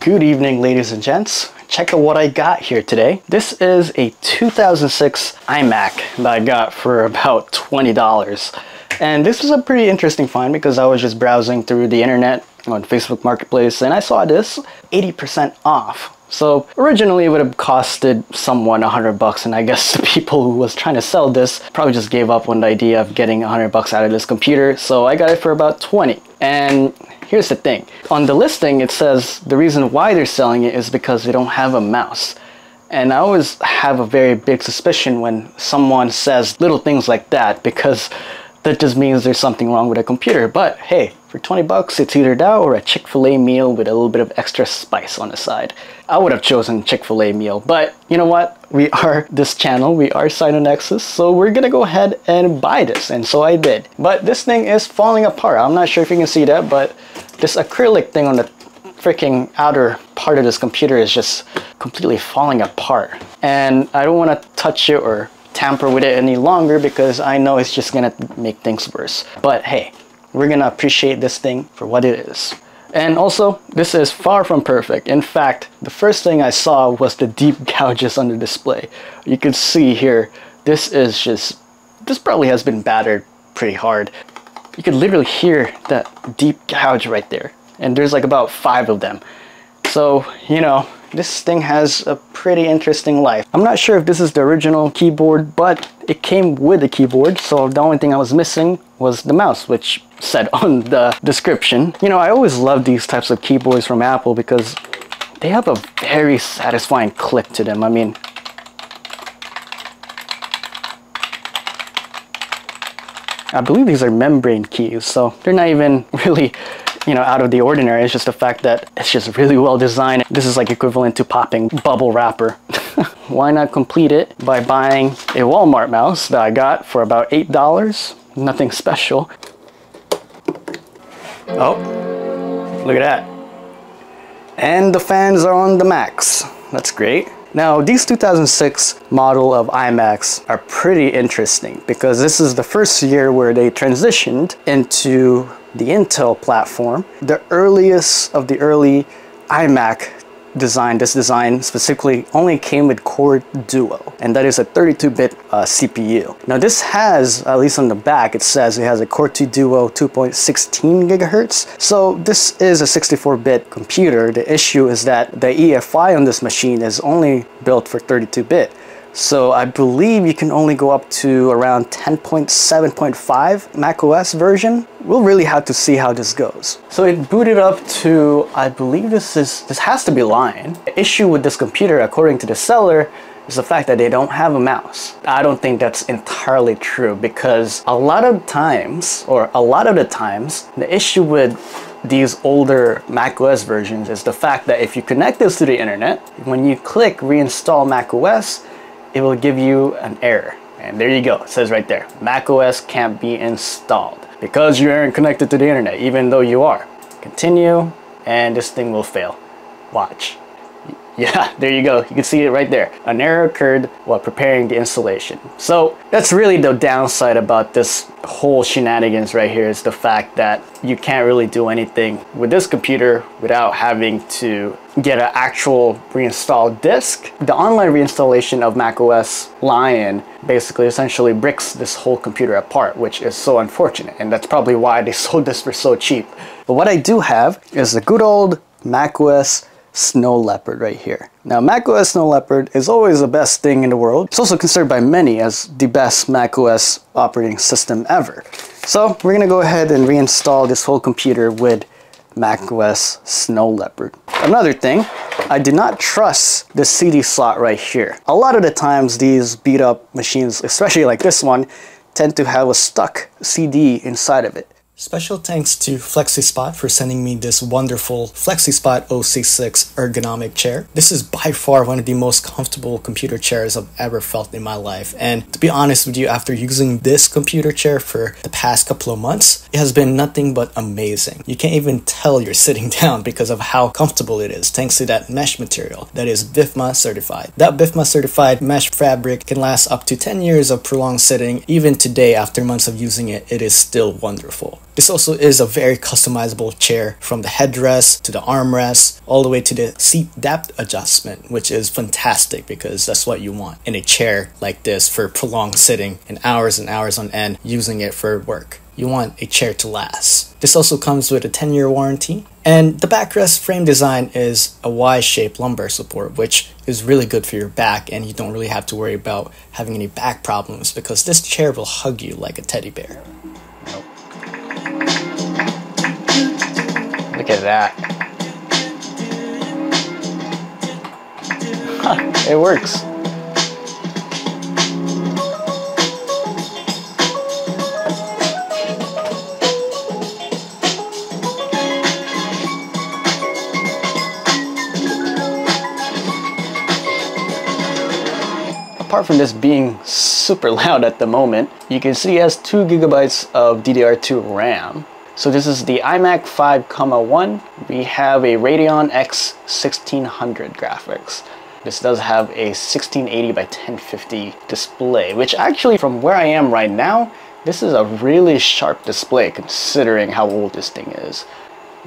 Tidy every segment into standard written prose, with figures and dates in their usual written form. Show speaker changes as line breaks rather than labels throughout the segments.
Good evening, ladies and gents. Check out what I got here today. This is a 2006 iMac that I got for about $20. And this was a pretty interesting find because I was just browsing through the internet on Facebook Marketplace and I saw this 80% off. So originally it would have costed someone $100, and I guess the people who was trying to sell this probably just gave up on the idea of getting $100 out of this computer. So I got it for about 20. And here's the thing. On the listing, it says the reason why they're selling it is because they don't have a mouse. And I always have a very big suspicion when someone says little things like that, because that just means there's something wrong with a computer. But hey, for 20 bucks, it's either that or a Chick-fil-A meal with a little bit of extra spice on the side. I would have chosen Chick-fil-A meal, but you know what? We are this channel, we are Nexus, so we're gonna go ahead and buy this, and so I did. But this thing is falling apart. I'm not sure if you can see that, but this acrylic thing on the freaking outer part of this computer is just completely falling apart. And I don't want to touch it or tamper with it any longer because I know it's just gonna make things worse. But hey, we're gonna appreciate this thing for what it is. And also, this is far from perfect. In fact, the first thing I saw was the deep gouges on the display. You can see here, this probably has been battered pretty hard. You could literally hear that deep gouge right there. And there's like about 5 of them. So, you know, this thing has a pretty interesting life. I'm not sure if this is the original keyboard, but it came with the keyboard, so the only thing I was missing was the mouse, which said on the description. You know, I always love these types of keyboards from Apple because they have a very satisfying click to them. I mean, I believe these are membrane keys, so they're not even really, you know, out of the ordinary. It's just the fact that it's just really well designed. This is like equivalent to popping bubble wrapper. Why not complete it by buying a Walmart mouse that I got for about $8? Nothing special. Oh, look at that. And the fans are on the max. That's great. Now, these 2006 model of iMacs are pretty interesting because this is the first year where they transitioned into the Intel platform. The earliest of the early iMac design, this design specifically only came with Core Duo, and that is a 32-bit CPU. Now this has, at least on the back, it says it has a Core 2 Duo 2.16 gigahertz. So this is a 64-bit computer. The issue is that the EFI on this machine is only built for 32-bit. So I believe you can only go up to around 10.7.5 macOS version. We'll really have to see how this goes. So it booted up to, I believe this has to be Lion. The issue with this computer, according to the seller, is the fact that they don't have a mouse. I don't think that's entirely true because a lot of the times, the issue with these older macOS versions is the fact that if you connect this to the internet, when you click reinstall macOS, it will give you an error. And there you go, it says right there, macOS can't be installed because you aren't connected to the internet, even though you are. Continue, and this thing will fail. Watch. Yeah, there you go. You can see it right there. An error occurred while preparing the installation. So that's really the downside about this whole shenanigans right here, is the fact that you can't really do anything with this computer without having to get an actual reinstalled disk. The online reinstallation of macOS Lion basically essentially bricks this whole computer apart, which is so unfortunate, and that's probably why they sold this for so cheap. But what I do have is the good old macOS Snow Leopard right here. Now, macOS Snow Leopard is always the best thing in the world. It's also considered by many as the best macOS operating system ever. So we're gonna go ahead and reinstall this whole computer with macOS Snow Leopard. Another thing, I do not trust the CD slot right here. A lot of the times these beat up machines, especially like this one, tend to have a stuck CD inside of it. Special thanks to FlexiSpot for sending me this wonderful FlexiSpot OC6 ergonomic chair. This is by far one of the most comfortable computer chairs I've ever felt in my life. And to be honest with you, after using this computer chair for the past couple of months, it has been nothing but amazing. You can't even tell you're sitting down because of how comfortable it is, thanks to that mesh material that is BIFMA certified. That BIFMA certified mesh fabric can last up to 10 years of prolonged sitting. Even today, after months of using it, it is still wonderful. This also is a very customizable chair, from the headrest to the armrest, all the way to the seat depth adjustment, which is fantastic because that's what you want in a chair like this for prolonged sitting and hours on end using it for work. You want a chair to last. This also comes with a 10-year warranty. And the backrest frame design is a Y-shaped lumbar support, which is really good for your back, and you don't really have to worry about having any back problems because this chair will hug you like a teddy bear. Look at that. Huh, it works. Apart from this being super loud at the moment, you can see it has 2 GB of DDR2 RAM. So this is the Imac 5,1. We have a Radeon X 1600 graphics. This does have a 1680 by 1050 display, which actually from where I am right now, this is a really sharp display considering how old this thing is.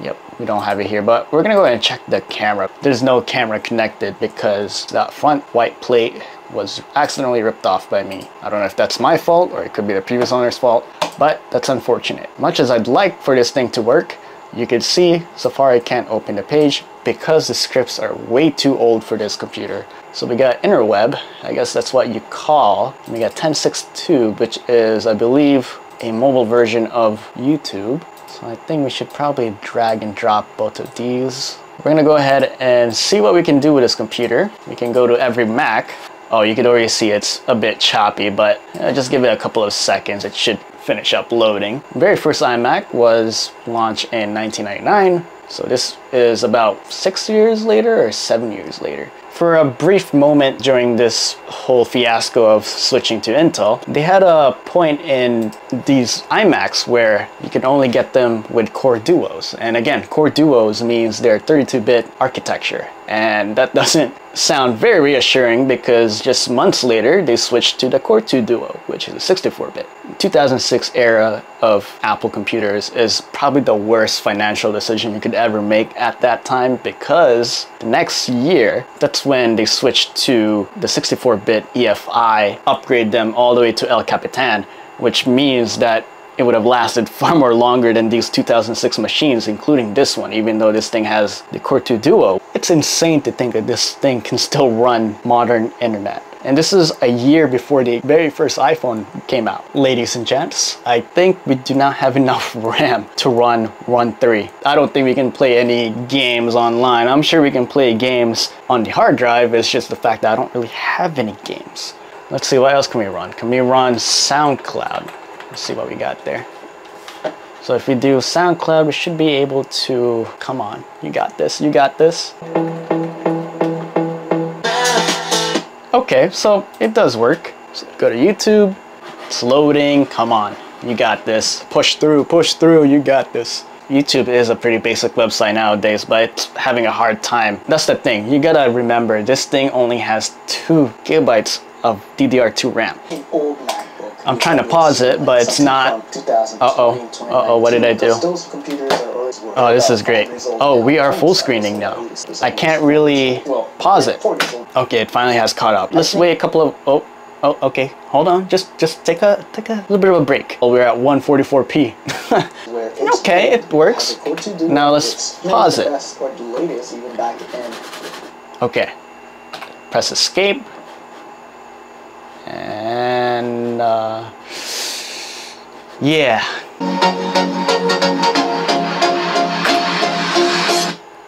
Yep, we don't have it here, but we're gonna go ahead and check the camera. There's no camera connected because that front white plate was accidentally ripped off by me. I don't know if that's my fault or it could be the previous owner's fault, but that's unfortunate. Much as I'd like for this thing to work, you can see Safari can't open the page because the scripts are way too old for this computer. So we got interweb, I guess that's what you call. We got 10.6.2, which is, I believe, a mobile version of YouTube. So I think we should probably drag and drop both of these. We're gonna go ahead and see what we can do with this computer. We can go to every Mac. Oh, you can already see it's a bit choppy, but just give it a couple of seconds. It should finish up loading. The very first iMac was launched in 1999. So this is about 6 years later or 7 years later. For a brief moment during this whole fiasco of switching to Intel, they had a point in these iMacs where you can only get them with Core Duos. And again, Core Duos means they're 32-bit architecture. And that doesn't sound very reassuring because just months later, they switched to the Core 2 Duo, which is a 64-bit. 2006 era of Apple computers is probably the worst financial decision you could ever make at that time because the next year, that's when they switched to the 64-bit EFI, upgrade them all the way to El Capitan, which means that it would have lasted far more longer than these 2006 machines, including this one, even though this thing has the Core 2 Duo. It's insane to think that this thing can still run modern internet. And this is a year before the very first iPhone came out. Ladies and gents, I think we do not have enough RAM to run Run 3. I don't think we can play any games online. I'm sure we can play games on the hard drive. It's just the fact that I don't really have any games. Let's see, what else can we run? Can we run SoundCloud? Let's see what we got there. So if we do SoundCloud, we should be able to, come on, you got this, you got this. Okay, so it does work. So go to YouTube, it's loading, come on, you got this. Push through, you got this. YouTube is a pretty basic website nowadays, but it's having a hard time. That's the thing, you gotta remember, this thing only has 2 GB of DDR2 RAM. I'm trying to pause it, but it's not. Uh-oh, what did I do? Oh, this is great. Oh, we are full screening now. I can't really pause it. Okay, it finally has caught up. Let's wait a couple of, oh, okay, hold on. Just take a little bit of a break. Oh, we're at 144p. Okay, it works. Now let's pause it. Okay, press escape. And yeah,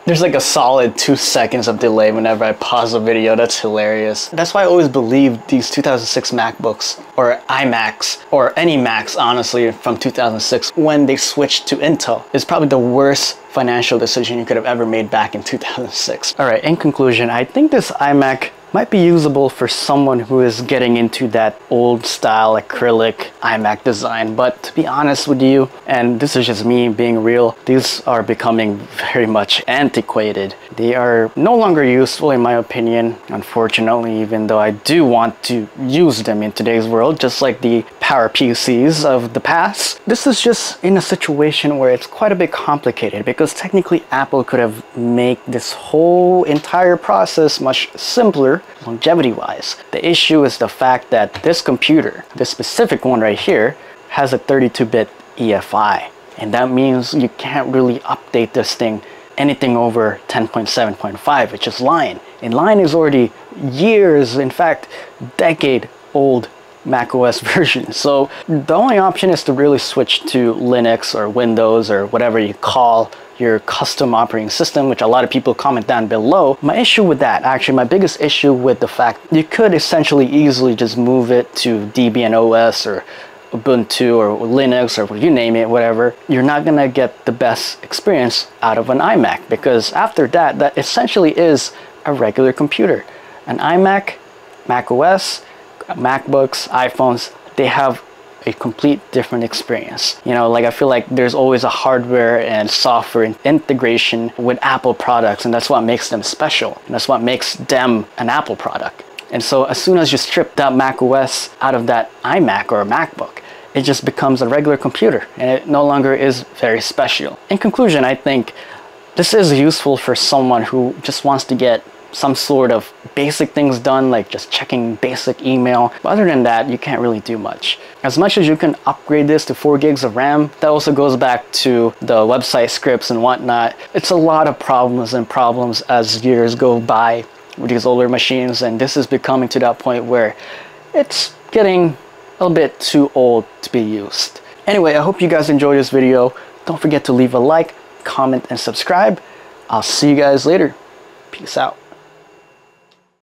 there's like a solid 2 seconds of delay whenever I pause a video. That's hilarious. That's why I always believe these 2006 MacBooks or iMacs or any Macs, honestly, from 2006 when they switched to Intel is probably the worst financial decision you could have ever made back in 2006. All right, in conclusion, I think this iMac might be usable for someone who is getting into that old style acrylic iMac design, but to be honest with you, and this is just me being real, these are becoming very much antiquated. They are no longer useful in my opinion, unfortunately, even though I do want to use them in today's world, just like the power PCs of the past. This is just in a situation where it's quite a bit complicated, because technically Apple could have made this whole entire process much simpler longevity-wise. The issue is the fact that this computer, this specific one right here, has a 32-bit EFI. And that means you can't really update this thing anything over 10.7.5, which is Lion. And Lion is already years, in fact, decade old macOS version. So the only option is to really switch to Linux or Windows or whatever you call your custom operating system, which a lot of people comment down below. My issue with that, actually my biggest issue with the fact you could essentially easily just move it to Debian OS or Ubuntu or Linux or you name it, whatever, you're not gonna get the best experience out of an iMac, because after that, that essentially is a regular computer. An iMac, macOS, MacBooks, iPhones, they have a complete different experience. You know, like I feel like there's always a hardware and software integration with Apple products, and that's what makes them special. And that's what makes them an Apple product. And so as soon as you strip that macOS out of that iMac or a MacBook, it just becomes a regular computer and it no longer is very special. In conclusion, I think this is useful for someone who just wants to get some sort of basic things done, like just checking basic email. But other than that, you can't really do much. As much as you can upgrade this to 4 gigs of RAM, that also goes back to the website scripts and whatnot. It's a lot of problems as years go by with these older machines, and this is becoming to that point where it's getting a little bit too old to be used. Anyway, I hope you guys enjoyed this video. Don't forget to leave a like, comment, and subscribe. I'll see you guys later. Peace out.